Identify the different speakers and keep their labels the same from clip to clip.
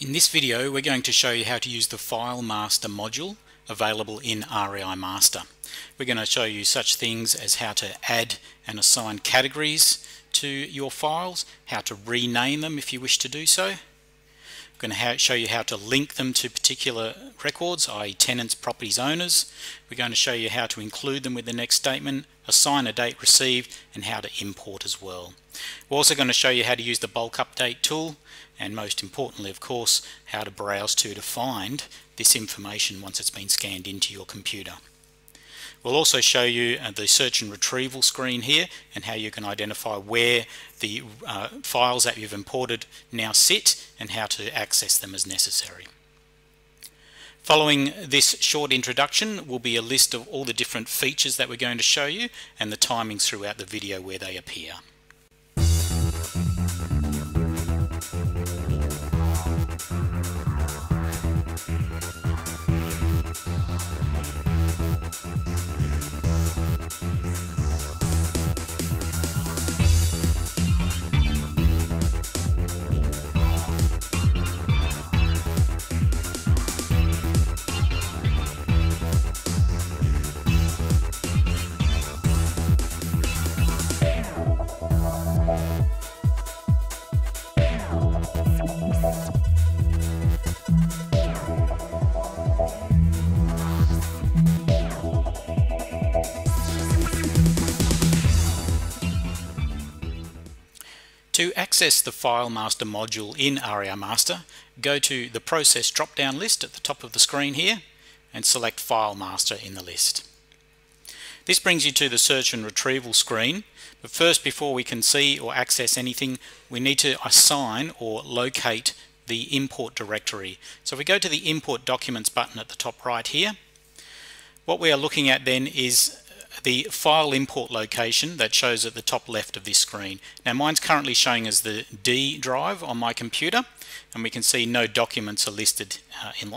Speaker 1: In this video we're going to show you how to use the FileMaster module available in REI Master. We're going to show you such things as how to add and assign categories to your files, how to rename them if you wish to do so. We're going to show you how to link them to particular records, i.e. tenants, properties, owners. We're going to show you how to include them with the next statement, assign a date received, and how to import as well. We're also going to show you how to use the bulk update tool, and most importantly, of course, how to browse to find this information once it's been scanned into your computer. We'll also show you the search and retrieval screen here and how you can identify where the files that you've imported now sit and how to access them as necessary. Following this short introduction will be a list of all the different features that we're going to show you and the timings throughout the video where they appear. To access the FileMaster module in REI Master, go to the Process drop-down list at the top of the screen here and select FileMaster in the list. This brings you to the search and retrieval screen, but first, before we can see or access anything, we need to assign or locate the import directory. So if we go to the Import Documents button at the top right here, what we are looking at then is the file import location that shows at the top left of this screen. Now mine's currently showing as the D drive on my computer, and we can see no documents are listed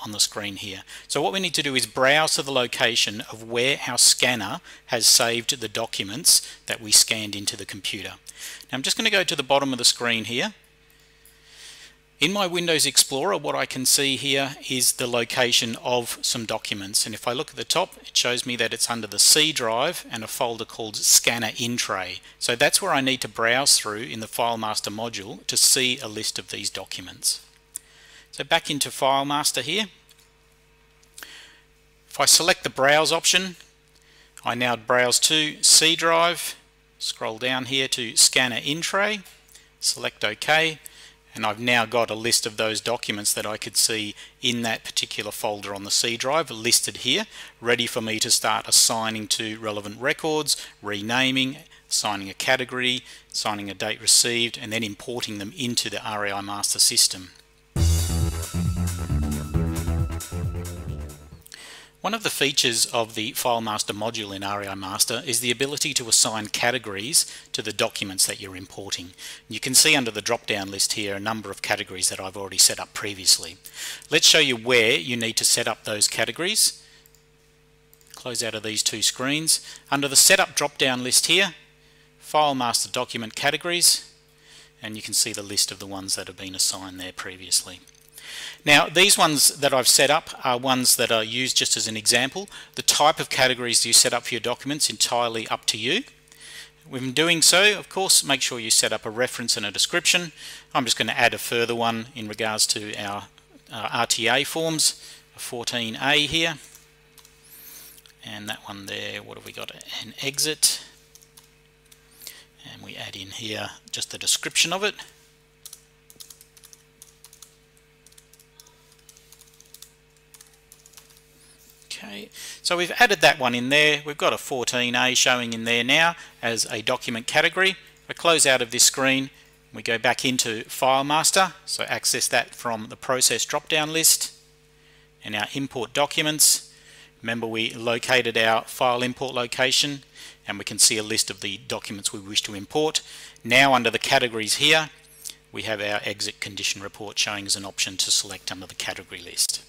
Speaker 1: on the screen here. So what we need to do is browse to the location of where our scanner has saved the documents that we scanned into the computer. Now I'm just going to go to the bottom of the screen here. In my Windows Explorer, what I can see here is the location of some documents, and if I look at the top, it shows me that it's under the C drive and a folder called Scanner In Tray. So that's where I need to browse through in the FileMaster module to see a list of these documents. So back into FileMaster here. If I select the Browse option, I now browse to C drive, scroll down here to Scanner In Tray, select OK. And I've now got a list of those documents that I could see in that particular folder on the C drive listed here, ready for me to start assigning to relevant records, renaming, assigning a category, assigning a date received, and then importing them into the REI Master system. One of the features of the FileMaster module in REI Master is the ability to assign categories to the documents that you're importing. You can see under the drop-down list here a number of categories that I've already set up previously. Let's show you where you need to set up those categories. Close out of these two screens. Under the Setup drop-down list here, FileMaster Document Categories, and you can see the list of the ones that have been assigned there previously. Now these ones that I've set up are ones that are used just as an example. The type of categories you set up for your documents entirely up to you. When doing so, of course, make sure you set up a reference and a description. I'm just going to add a further one in regards to our RTA forms, a 14A here, and that one there, what have we got, an exit, and we add in here just the description of it. Okay, so we've added that one in there. We've got a 14A showing in there now as a document category. We close out of this screen, we go back into FileMaster, so access that from the Process drop-down list and our Import Documents. Remember, we located our file import location and we can see a list of the documents we wish to import. Now under the categories here, we have our exit condition report showing as an option to select under the category list.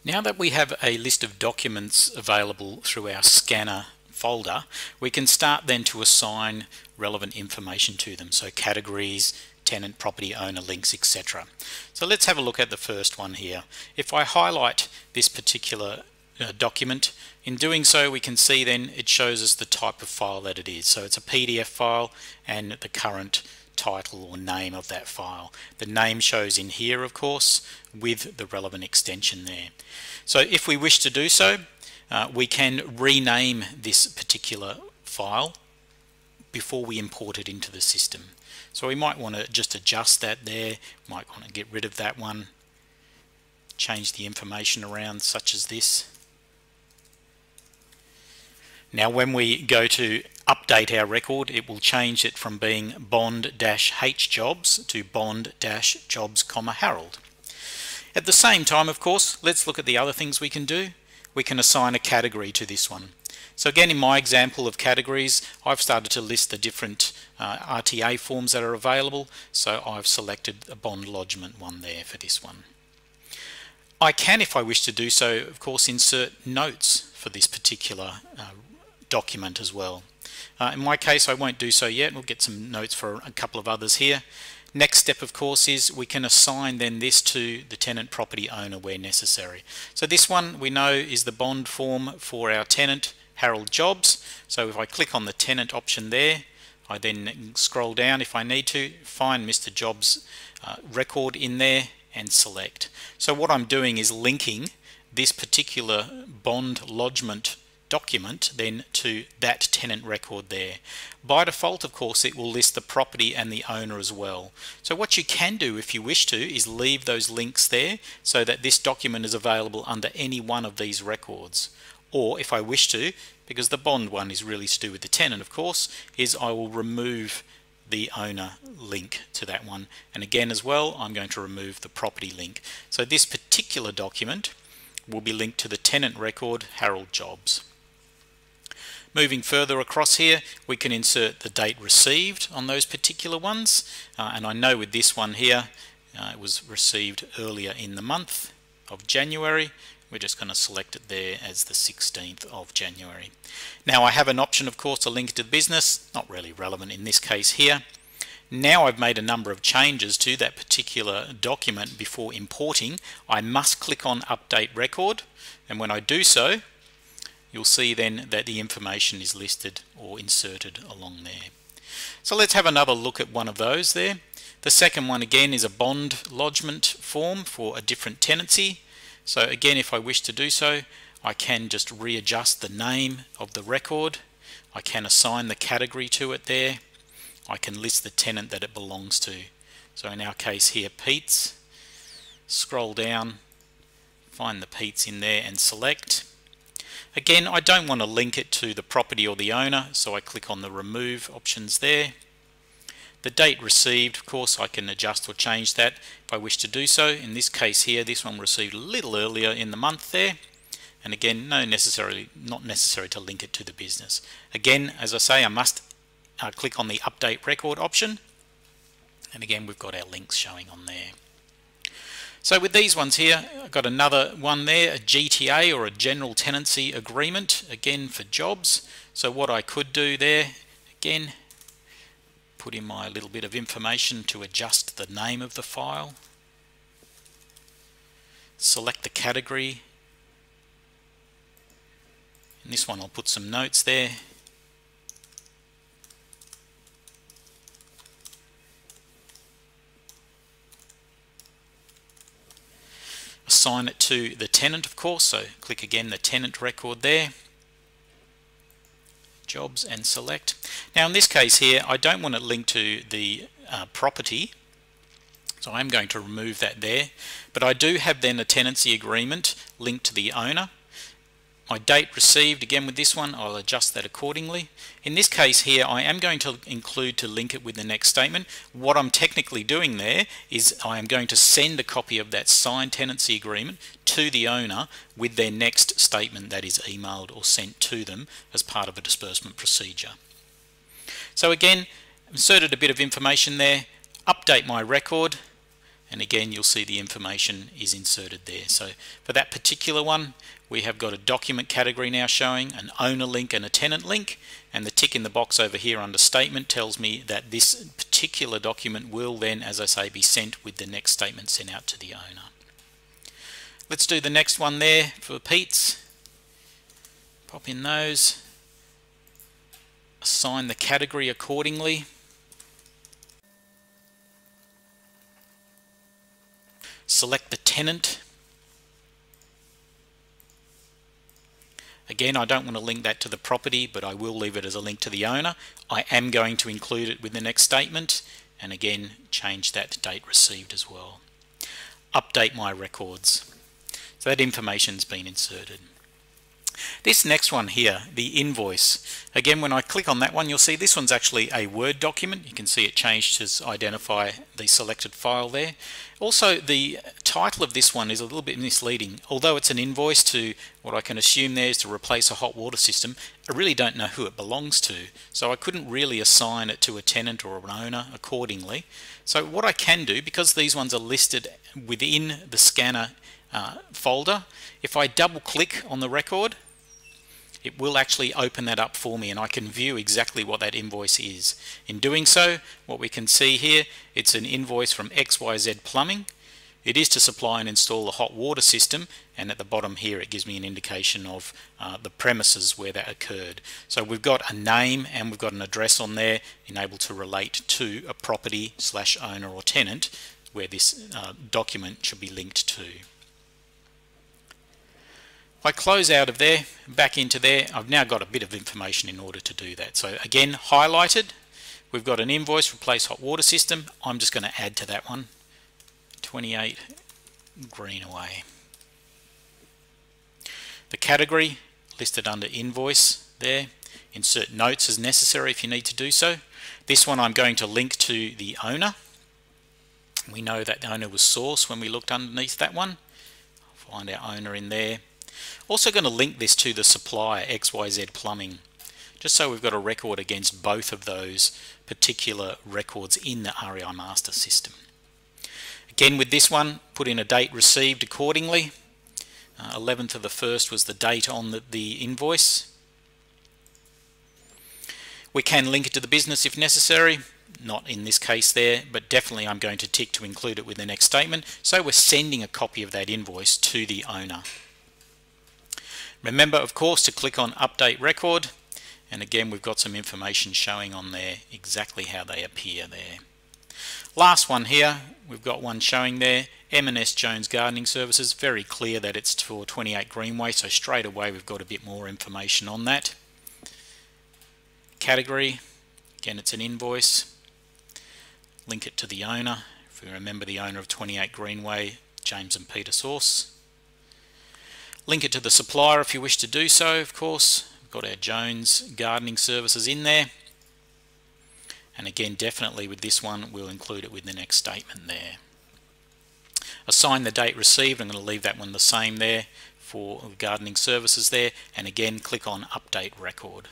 Speaker 1: Now that we have a list of documents available through our scanner folder, we can start then to assign relevant information to them, so categories, tenant, property owner, links, etc. So let's have a look at the first one here. If I highlight this particular document, in doing so we can see then it shows us the type of file that it is. So it's a PDF file and the current title or name of that file. The name shows in here, of course, with the relevant extension there. So if we wish to do so, we can rename this particular file before we import it into the system. So we might want to just adjust that there, might want to get rid of that one, change the information around such as this. Now when we go to update our record, it will change it from being bond-h jobs to bond-jobs, Harold. At the same time, of course, let's look at the other things we can do. We can assign a category to this one. So again, in my example of categories, I've started to list the different RTA forms that are available. So I've selected a bond lodgement one there for this one. I can, if I wish to do so, of course, insert notes for this particular document as well. In my case, I won't do so yet. We'll get some notes for a couple of others here. Next step, of course, is we can assign then this to the tenant property owner where necessary. So this one we know is the bond form for our tenant, Harold Jobs. So if I click on the tenant option there, I then scroll down if I need to, find Mr. Jobs' record in there and select. So what I'm doing is linking this particular bond lodgement document then to that tenant record there. By default, of course, it will list the property and the owner as well. So what you can do if you wish to is leave those links there so that this document is available under any one of these records. Or if I wish to, because the bond one is really to do with the tenant, of course, is I will remove the owner link to that one. And again as well, I'm going to remove the property link. So this particular document will be linked to the tenant record, Harold Jobs. Moving further across here, we can insert the date received on those particular ones. And I know with this one here, it was received earlier in the month of January. We're just going to select it there as the 16th of January. Now I have an option, of course, to link to the business, not really relevant in this case here. Now I've made a number of changes to that particular document before importing. I must click on Update Record, and when I do so, you'll see then that the information is listed or inserted along there. So let's have another look at one of those there. The second one again is a bond lodgement form for a different tenancy. So again, if I wish to do so, I can just readjust the name of the record. I can assign the category to it there. I can list the tenant that it belongs to. So in our case here, Pete's. Scroll down, find the Pete's in there and select. Again, I don't want to link it to the property or the owner, so I click on the remove options there. The date received, of course, I can adjust or change that if I wish to do so. In this case here, this one received a little earlier in the month there. And again, not necessary to link it to the business. Again, as I say, I must click on the update record option. And again, we've got our links showing on there. So with these ones here, I've got another one there, a GTA or a general tenancy agreement, again for jobs. So what I could do there, again, put in my little bit of information to adjust the name of the file. Select the category. In this one I'll put some notes there. Assign it to the tenant, of course, so click again the tenant record there, jobs, and select. Now in this case here, I don't want it linked to the property, so I'm going to remove that there, but I do have then a tenancy agreement linked to the owner. My date received, again with this one, I'll adjust that accordingly. In this case here, I am going to include to link it with the next statement. What I'm technically doing there is I am going to send a copy of that signed tenancy agreement to the owner with their next statement that is emailed or sent to them as part of a disbursement procedure. So again, inserted a bit of information there, update my record, and again you'll see the information is inserted there. So for that particular one, we have got a document category now showing, an owner link and a tenant link, and the tick in the box over here under statement tells me that this particular document will then, as I say, be sent with the next statement sent out to the owner. Let's do the next one there for Pete's. Pop in those, assign the category accordingly. Select the tenant. Again, I don't want to link that to the property, but I will leave it as a link to the owner. I am going to include it with the next statement, and again, change that to date received as well. Update my records. So that information's been inserted. This next one here, the invoice. Again, when I click on that one, you'll see this one's actually a Word document. You can see it changed to identify the selected file there. Also, the title of this one is a little bit misleading. Although it's an invoice to what I can assume there is to replace a hot water system, I really don't know who it belongs to. So I couldn't really assign it to a tenant or an owner accordingly. So what I can do, because these ones are listed within the scanner folder, if I double click on the record, it will actually open that up for me and I can view exactly what that invoice is. In doing so, what we can see here, it's an invoice from XYZ Plumbing. It is to supply and install a hot water system, and at the bottom here it gives me an indication of the premises where that occurred. So we've got a name and we've got an address on there, enabled to relate to a property / owner or tenant where this document should be linked to. If I close out of there, back into there, I've now got a bit of information in order to do that. So again, highlighted, we've got an invoice, replace hot water system. I'm just going to add to that one, 28 Greenaway. The category listed under invoice there. Insert notes as necessary if you need to do so. This one I'm going to link to the owner. We know that the owner was source when we looked underneath that one. I'll find our owner in there. Also going to link this to the supplier XYZ Plumbing, just so we've got a record against both of those particular records in the REI Master system. Again, with this one, put in a date received accordingly. 11th of the 1st was the date on the invoice. We can link it to the business if necessary, not in this case there, but definitely I'm going to tick to include it with the next statement, so we're sending a copy of that invoice to the owner. Remember, of course, to click on Update Record, and again we've got some information showing on there exactly how they appear there. Last one here, we've got one showing there, M&S Jones Gardening Services. Very clear that it's for 28 Greenway, so straight away we've got a bit more information on that. Category, again it's an invoice. Link it to the owner. If we remember, the owner of 28 Greenway, James and Peter Source. Link it to the supplier if you wish to do so, of course. We've got our Jones Gardening Services in there. And again, definitely with this one, we'll include it with the next statement there. Assign the date received. I'm going to leave that one the same there for gardening services there. And again, click on Update Record.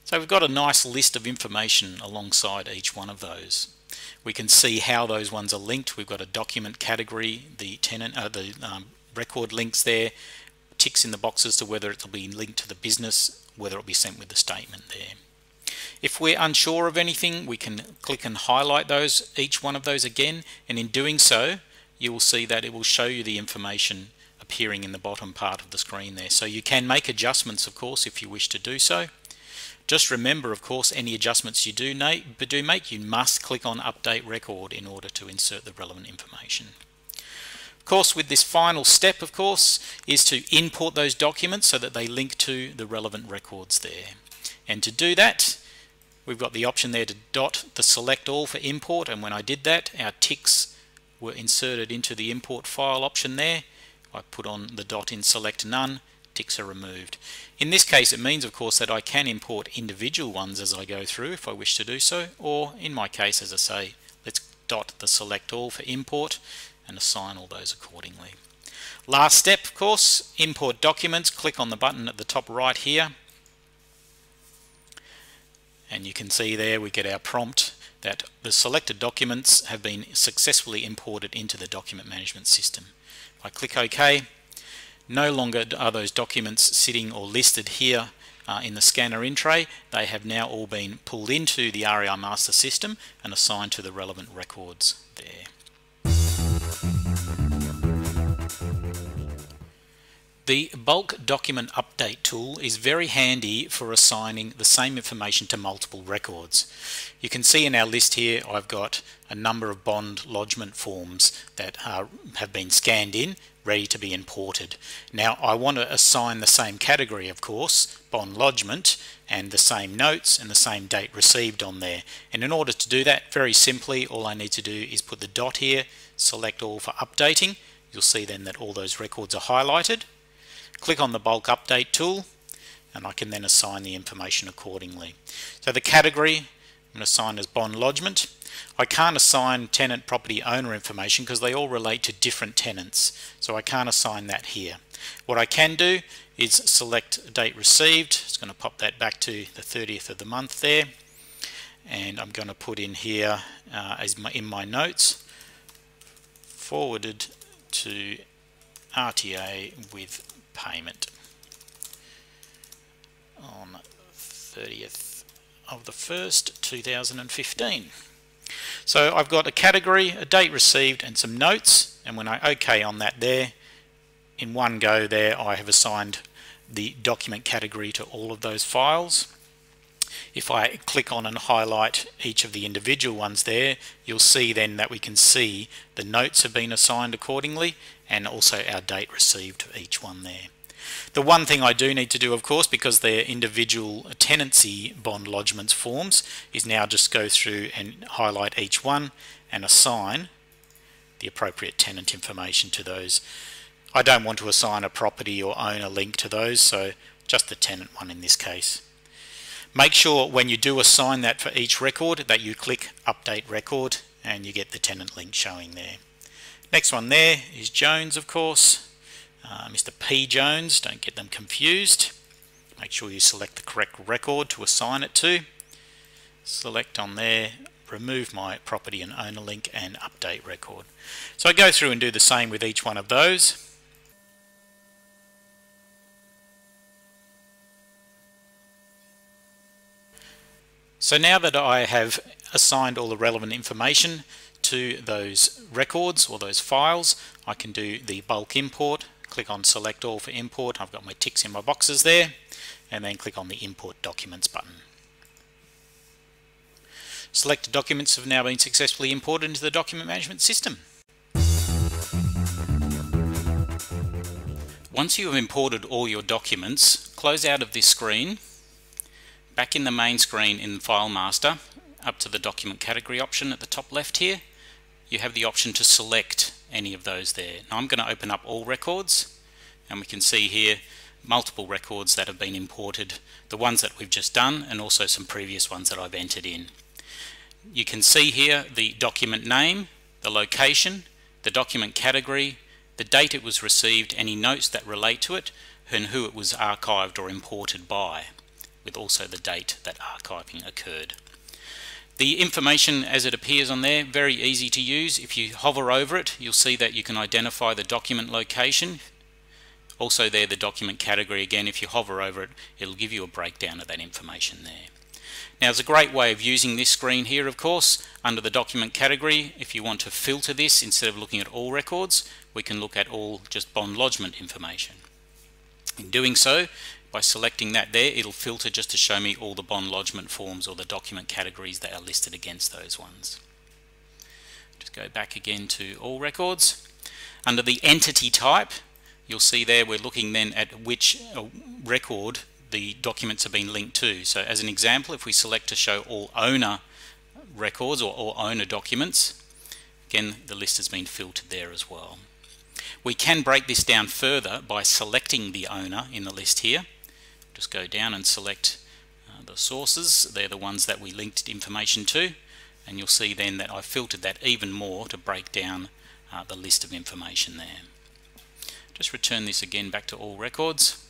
Speaker 1: So we've got a nice list of information alongside each one of those. We can see how those ones are linked. We've got a document category, the tenant, record links there, ticks in the boxes to whether it'll be linked to the business, whether it'll be sent with the statement there. If we're unsure of anything, we can click and highlight those, each one of those again, and in doing so you will see that it will show you the information appearing in the bottom part of the screen there. So you can make adjustments, of course, if you wish to do so. Just remember, of course, any adjustments you do make, you must click on Update Record in order to insert the relevant information. Of course, with this final step, of course, is to import those documents so that they link to the relevant records there. And to do that, we've got the option there to dot the select all for import, and when I did that, our ticks were inserted into the import file option there. I put on the dot in select none, ticks are removed. In this case, it means, of course, that I can import individual ones as I go through if I wish to do so, or in my case, as I say, let's dot the select all for import and assign all those accordingly. Last step, of course, import documents. Click on the button at the top right here, and you can see there we get our prompt that the selected documents have been successfully imported into the document management system. If I click OK, No longer are those documents sitting or listed here in the scanner in tray. They have now all been pulled into the REI Master system and assigned to the relevant records there. The bulk document update tool is very handy for assigning the same information to multiple records. You can see in our list here I've got a number of bond lodgement forms that have been scanned in, ready to be imported. Now I want to assign the same category, of course, bond lodgement, and the same notes and the same date received on there. And in order to do that, very simply, all I need to do is put the dot here, select all for updating. You'll see then that all those records are highlighted. Click on the bulk update tool and I can then assign the information accordingly. So the category I'm going to assign as bond lodgement. I can't assign tenant property owner information because they all relate to different tenants, so I can't assign that here. What I can do is select date received. It's going to pop that back to the 30th of the month there, and I'm going to put in here in my notes, forwarded to RTA with payment on 30th of the 1st 2015. So I've got a category, a date received and some notes, and when I OK on that there, in one go there I have assigned the document category to all of those files. If I click on and highlight each of the individual ones there, you'll see then that we can see the notes have been assigned accordingly and also our date received for each one there. The one thing I do need to do, of course, because they're individual tenancy bond lodgements forms, is now just go through and highlight each one and assign the appropriate tenant information to those. I don't want to assign a property or owner link to those, so just the tenant one in this case. Make sure when you do assign that for each record that you click Update Record and you get the tenant link showing there. Next one there is Jones, of course. Mr. P. Jones, don't get them confused. Make sure you select the correct record to assign it to. Select on there, remove my property and owner link and update record. So I go through and do the same with each one of those. So now that I have assigned all the relevant information to those records or those files, I can do the bulk import. Click on Select All for import. I've got my ticks in my boxes there, and then click on the Import Documents button. Selected documents have now been successfully imported into the document management system. Once you have imported all your documents, close out of this screen. Back in the main screen in FileMaster, up to the document category option at the top left here, you have the option to select any of those there. Now I'm going to open up all records, and we can see here multiple records that have been imported, the ones that we've just done and also some previous ones that I've entered in. You can see here the document name, the location, the document category, the date it was received, any notes that relate to it, and who it was archived or imported by, with also the date that archiving occurred. The information as it appears on there, very easy to use. If you hover over it, you'll see that you can identify the document location. Also there, the document category. Again, if you hover over it, it'll give you a breakdown of that information there. Now, it's a great way of using this screen here, of course. Under the document category, if you want to filter this, instead of looking at all records, we can look at all just bond lodgement information. In doing so, by selecting that there, it'll filter just to show me all the bond lodgement forms or the document categories that are listed against those ones. Just go back again to all records. Under the entity type, you'll see there we're looking then at which record the documents have been linked to. So as an example, if we select to show all owner records or all owner documents, again the list has been filtered there as well. We can break this down further by selecting the owner in the list here. Just go down and select the sources. They're the ones that we linked information to, and you'll see then that I've filtered that even more to break down the list of information there. Just return this again back to all records.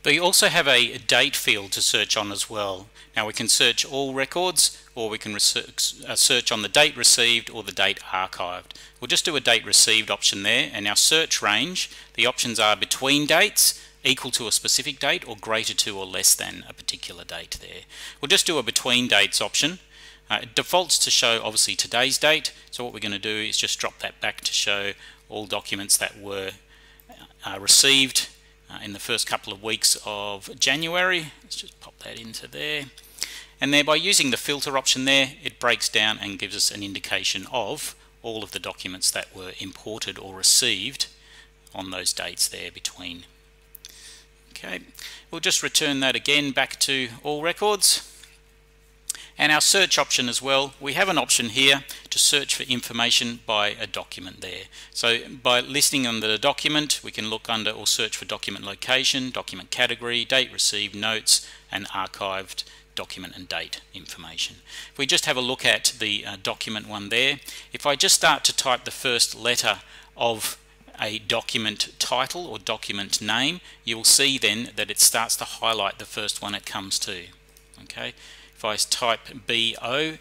Speaker 1: We also have a date field to search on as well. Now we can search all records, or we can search on the date received or the date archived. We'll just do a date received option there, and our search range, the options are between dates, equal to a specific date, or greater to or less than a particular date there. We'll just do a between dates option. It defaults to show obviously today's date, so what we're going to do is just drop that back to show all documents that were received in the first couple of weeks of January. Let's just pop that into there. And there, by using the filter option there, it breaks down and gives us an indication of all of the documents that were imported or received on those dates there between. Okay, we'll just return that again back to all records. And our search option as well, we have an option here to search for information by a document there. So by listing under the document, we can look under or search for document location, document category, date received, notes, and archived document and date information. If we just have a look at the document one there, if I just start to type the first letter of a document title or document name, you will see then that it starts to highlight the first one it comes to. Okay. If I type BO,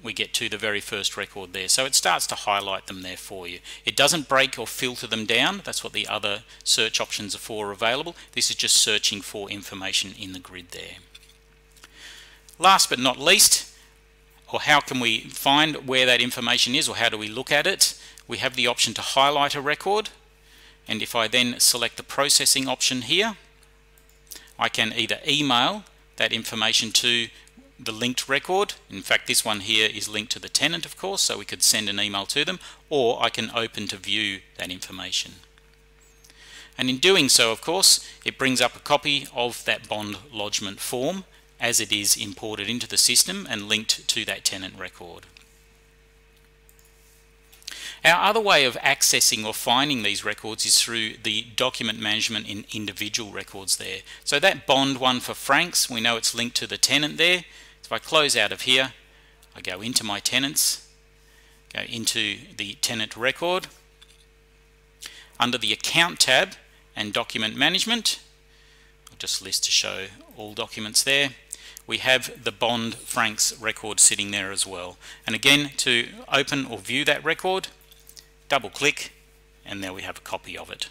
Speaker 1: we get to the very first record there. So it starts to highlight them there for you. It doesn't break or filter them down. That's what the other search options are for available. This is just searching for information in the grid there. Last but not least, or how can we find where that information is, or how do we look at it? We have the option to highlight a record, and if I then select the processing option here, I can either email that information to the linked record. In fact, this one here is linked to the tenant, of course, so we could send an email to them, or I can open to view that information. And in doing so, of course, it brings up a copy of that bond lodgement form as it is imported into the system and linked to that tenant record. Our other way of accessing or finding these records is through the document management in individual records there. So that bond one for Franks, we know it's linked to the tenant there. So if I close out of here, I go into my tenants, go into the tenant record. Under the account tab and document management, I'll just list to show all documents there. We have the bond Franks record sitting there as well. And again, to open or view that record, double click, and there we have a copy of it.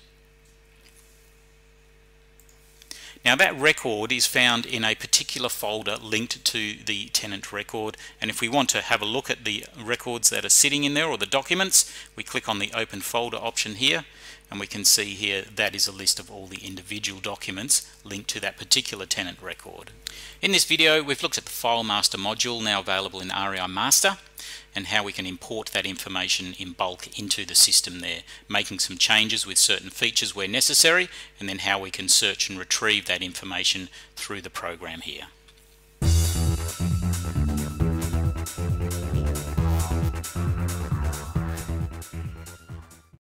Speaker 1: Now that record is found in a particular folder linked to the tenant record, and if we want to have a look at the records that are sitting in there or the documents, we click on the open folder option here, and we can see here that is a list of all the individual documents linked to that particular tenant record. In this video, we've looked at the FileMaster module, now available in REI Master, and how we can import that information in bulk into the system there, making some changes with certain features where necessary, and then how we can search and retrieve that information through the program here.